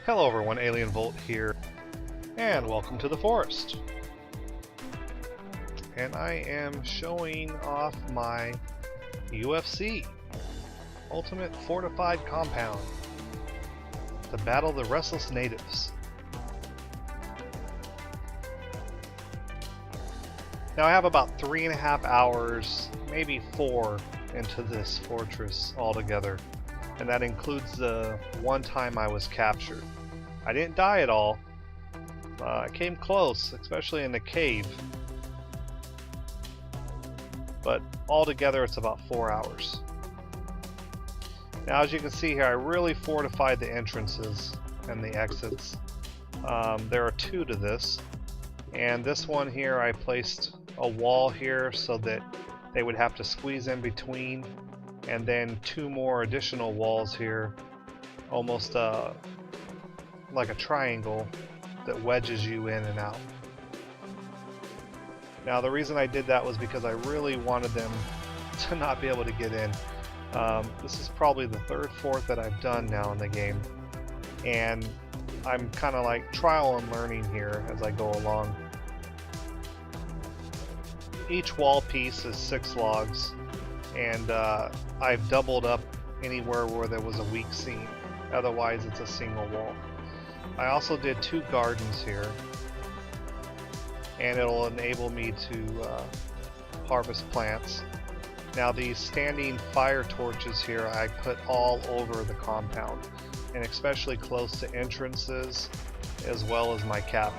Hello everyone, Alien Volt here, and welcome to the forest. And I am showing off my UFC Ultimate Fortified Compound to battle the restless natives. Now I have about 3.5 hours, maybe 4, into this fortress altogether. And that includes the one time I was captured. I didn't die at all. I came close, especially in the cave. But altogether it's about 4 hours. Now as you can see here, I really fortified the entrances and the exits. There are 2 to this. And this one here, I placed a wall here so that they would have to squeeze in between. And then 2 more additional walls here, almost like a triangle that wedges you in and out. Now the reason I did that was because I really wanted them to not be able to get in. This is probably the 3rd, 4th that I've done now in the game, and I'm kind of like trial and learning here as I go along. Each wall piece is 6 logs, and I've doubled up anywhere where there was a weak seam. Otherwise it's a single wall. I also did 2 gardens here, and it'll enable me to harvest plants. Now these standing fire torches here I put all over the compound, and especially close to entrances as well as my cabin.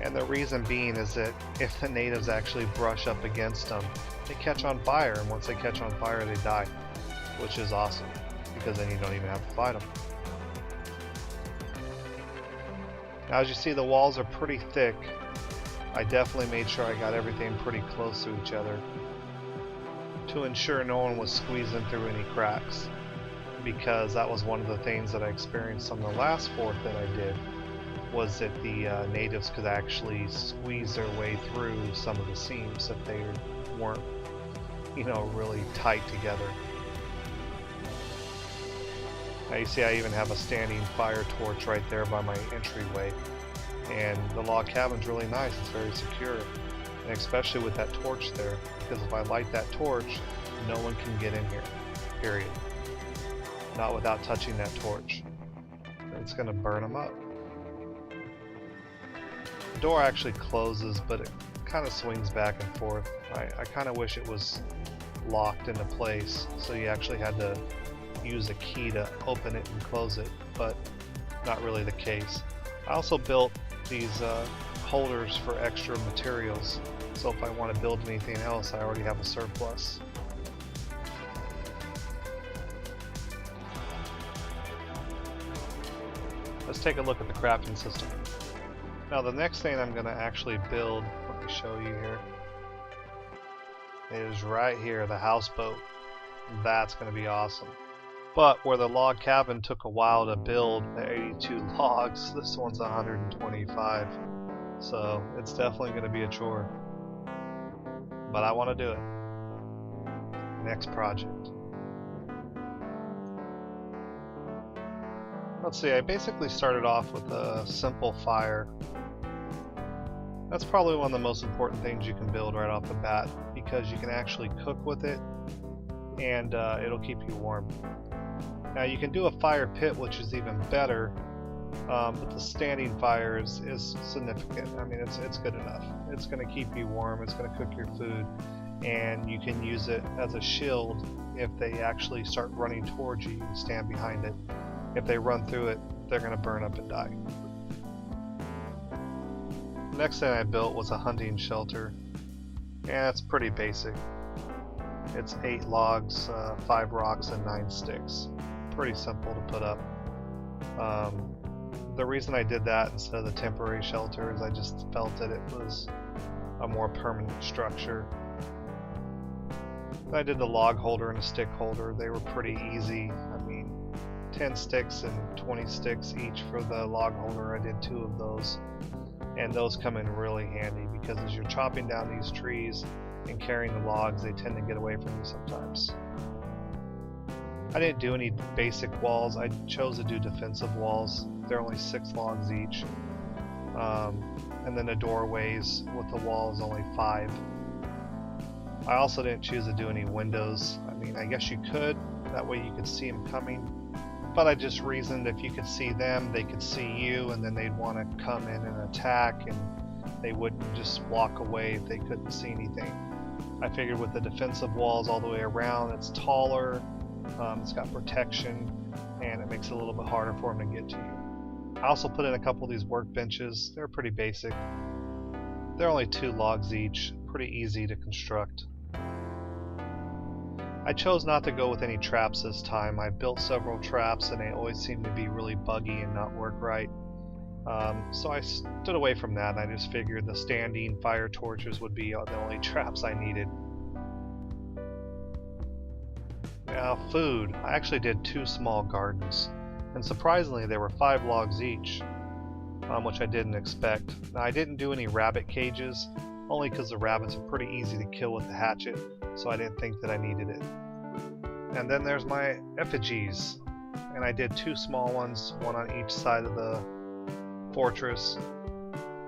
And the reason being is that if the natives actually brush up against them, they catch on fire, and once they catch on fire they die, which is awesome because then you don't even have to fight them. Now as you see, the walls are pretty thick. I definitely made sure I got everything pretty close to each other to ensure no one was squeezing through any cracks, because that was one of the things that I experienced on the last fort that I did, was that the natives could actually squeeze their way through some of the seams if they weren't, you know, really tight together. Now you see I even have a standing fire torch right there by my entryway, and the log cabin's really nice. It's very secure, and especially with that torch there, because if I light that torch, no one can get in here, period. Not without touching that torch. It's going to burn them up. The door actually closes, but it kind of swings back and forth. I kind of wish it was locked into place, so you actually had to use a key to open it and close it, but not really the case. I also built these holders for extra materials, so if I want to build anything else, I already have a surplus. Let's take a look at the crafting system. Now the next thing I'm going to actually build, let me show you here, is right here, the houseboat. That's going to be awesome. But where the log cabin took a while to build, the 82 logs, this one's 125. So it's definitely going to be a chore. But I want to do it. Next project. Let's see, I basically started off with a simple fire. That's probably one of the most important things you can build right off the bat, because you can actually cook with it, and it'll keep you warm. Now you can do a fire pit, which is even better, but the standing fire is significant. I mean, it's good enough. It's going to keep you warm, it's going to cook your food, and you can use it as a shield if they actually start running towards you. You can stand behind it. If they run through it, they're going to burn up and die. The next thing I built was a hunting shelter, and it's pretty basic. It's 8 logs, 5 rocks, and 9 sticks. Pretty simple to put up. The reason I did that instead of the temporary shelter is I just felt that it was a more permanent structure. I did the log holder and a stick holder. They were pretty easy. I mean, 10 sticks and 20 sticks each for the log holder. I did 2 of those. and those come in really handy because as you're chopping down these trees and carrying the logs, they tend to get away from you sometimes. I didn't do any basic walls. I chose to do defensive walls. They're only 6 logs each. And then the doorways with the wall is only 5. I also didn't choose to do any windows. I mean, I guess you could. That way you could see them coming. But I just reasoned if you could see them, they could see you, and then they'd want to come in and attack, and they wouldn't just walk away if they couldn't see anything. I figured with the defensive walls all the way around, it's taller, it's got protection, and it makes it a little bit harder for them to get to you. I also put in a couple of these workbenches. They're pretty basic. They're only 2 logs each, pretty easy to construct. I chose not to go with any traps this time. I built several traps and they always seem to be really buggy and not work right. So I stood away from that, and I just figured the standing fire torches would be the only traps I needed. Now, food. I actually did 2 small gardens, and surprisingly there were 5 logs each, which I didn't expect. Now, I didn't do any rabbit cages, only because the rabbits are pretty easy to kill with the hatchet, so I didn't think that I needed it. And then there's my effigies, and I did 2 small ones, one on each side of the fortress,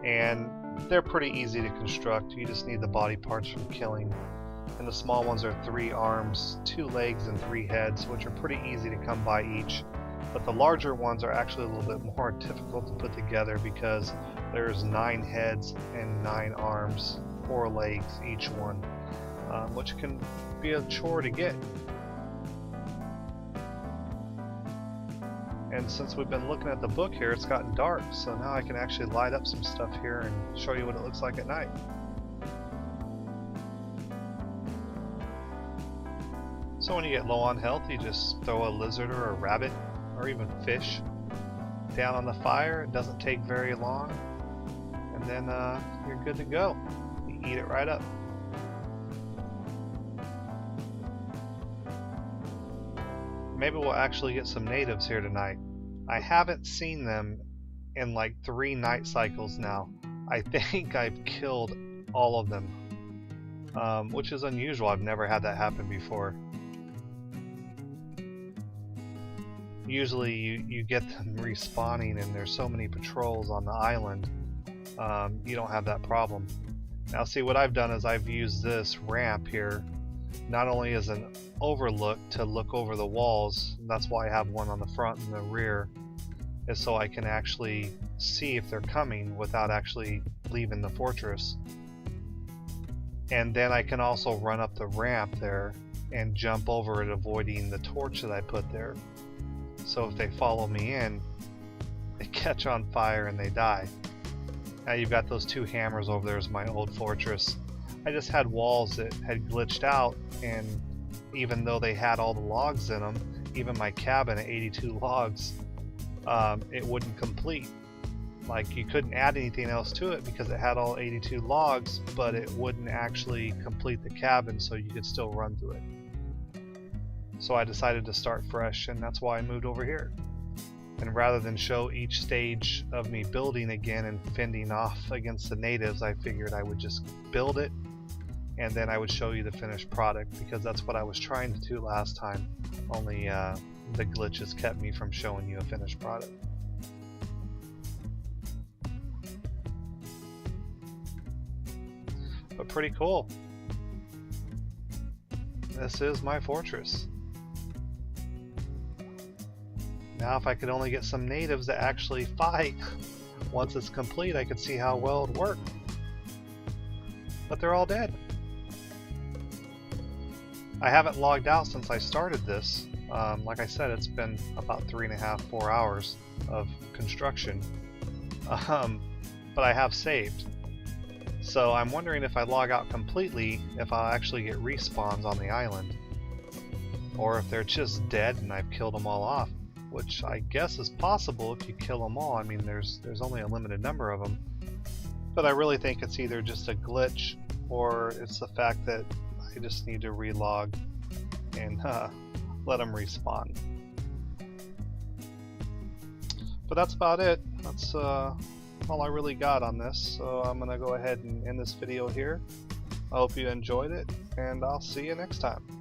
and they're pretty easy to construct. You just need the body parts from killing. And the small ones are 3 arms, 2 legs, and 3 heads, which are pretty easy to come by each. But the larger ones are actually a little bit more difficult to put together because there's 9 heads and 9 arms, 4 legs each one, which can be a chore to get. And since we've been looking at the book here, it's gotten dark, so now I can actually light up some stuff here and show you what it looks like at night. So when you get low on health, you just throw a lizard or a rabbit or even fish down on the fire. It doesn't take very long, and then you're good to go. You eat it right up. Maybe we'll actually get some natives here tonight. I haven't seen them in like 3 night cycles now. I think I've killed all of them, which is unusual. I've never had that happen before. Usually you get them respawning, and there's so many patrols on the island, you don't have that problem. Now see, what I've done is I've used this ramp here not only as an overlook to look over the walls, and that's why I have one on the front and the rear, is so I can actually see if they're coming without actually leaving the fortress. And then I can also run up the ramp there and jump over it, avoiding the torch that I put there. So if they follow me in, they catch on fire and they die. Now you've got those 2 hammers over there as my old fortress. I just had walls that had glitched out, and even though they had all the logs in them, even my cabin at 82 logs, it wouldn't complete. Like, you couldn't add anything else to it because it had all 82 logs, but it wouldn't actually complete the cabin, so you could still run through it. So I decided to start fresh, and that's why I moved over here. And rather than show each stage of me building again and fending off against the natives, I figured I would just build it, and then I would show you the finished product, because that's what I was trying to do last time, only the glitches kept me from showing you a finished product. But pretty cool. This is my fortress. Now if I could only get some natives that actually fight, once it's complete I could see how well it worked. But they're all dead. I haven't logged out since I started this. Like I said, it's been about 3.5, 4 hours of construction. But I have saved. So I'm wondering if I log out completely, if I'll actually get respawns on the island. Or if they're just dead and I've killed them all off. Which I guess is possible if you kill them all. I mean, there's only a limited number of them. But I really think it's either just a glitch, or it's the fact that I just need to relog and let them respawn. But that's about it. That's all I really got on this, so I'm gonna go ahead and end this video here. I hope you enjoyed it, and I'll see you next time.